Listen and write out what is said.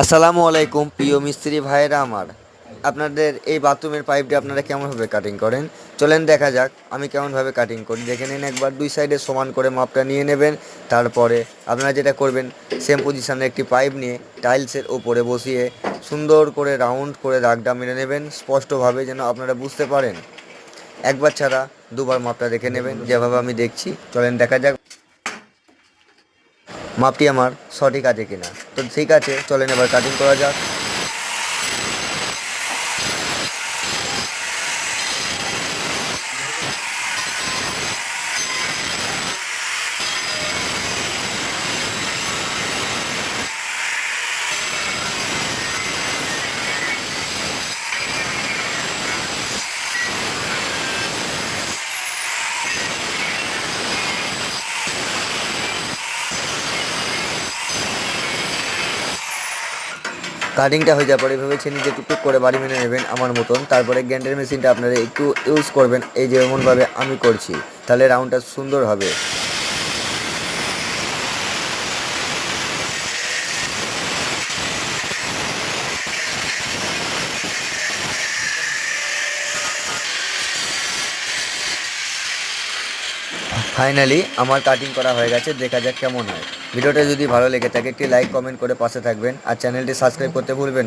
আসসালামু আলাইকুম প্রিয় মিস্ত্রি ভাইয়েরা আমার। আপনাদের এই বাথরুমের পাইপটি আপনারা কেমনভাবে কাটিং করেন চলেন দেখা যাক আমি কেমনভাবে কাটিং করি। দেখে নিন একবার, দুই সাইডে সমান করে মাপটা নিয়ে নেবেন। তারপরে আপনারা যেটা করবেন, সেম পজিশানে একটি পাইপ নিয়ে টাইলসের ওপরে বসিয়ে সুন্দর করে রাউন্ড করে দাগটা মেরে নেবেন, স্পষ্টভাবে যেন আপনারা বুঝতে পারেন। একবার ছাড়া দুবার মাপটা দেখে নেবেন, যেভাবে আমি দেখছি। চলেন দেখা যাক মাপটি আমার সঠিক আছে কিনা। তো ঠিক আছে, চলেন এবার কাটিং করা যাক। কাটিংটা হয়ে যাওয়ার পরে ভেবেছেন যে টুকটুক করে বাড়ি মেনে নেবেন আমার মতন। তারপরে গ্যান্ডের মেশিনটা আপনারা একটু ইউজ করবেন, এই যেমনভাবে আমি করছি, তাহলে রাউন্ডটা সুন্দর হবে। ফাইনালি আমার কাটিং করা হয়ে গেছে, দেখা যাক কেমন হয়। ভিডিওটা যদি ভালো লেগে থাকে একটি লাইক কমেন্ট করে পাশে থাকবেন, আর চ্যানেলটি সাবস্ক্রাইব করতে ভুলবেন না।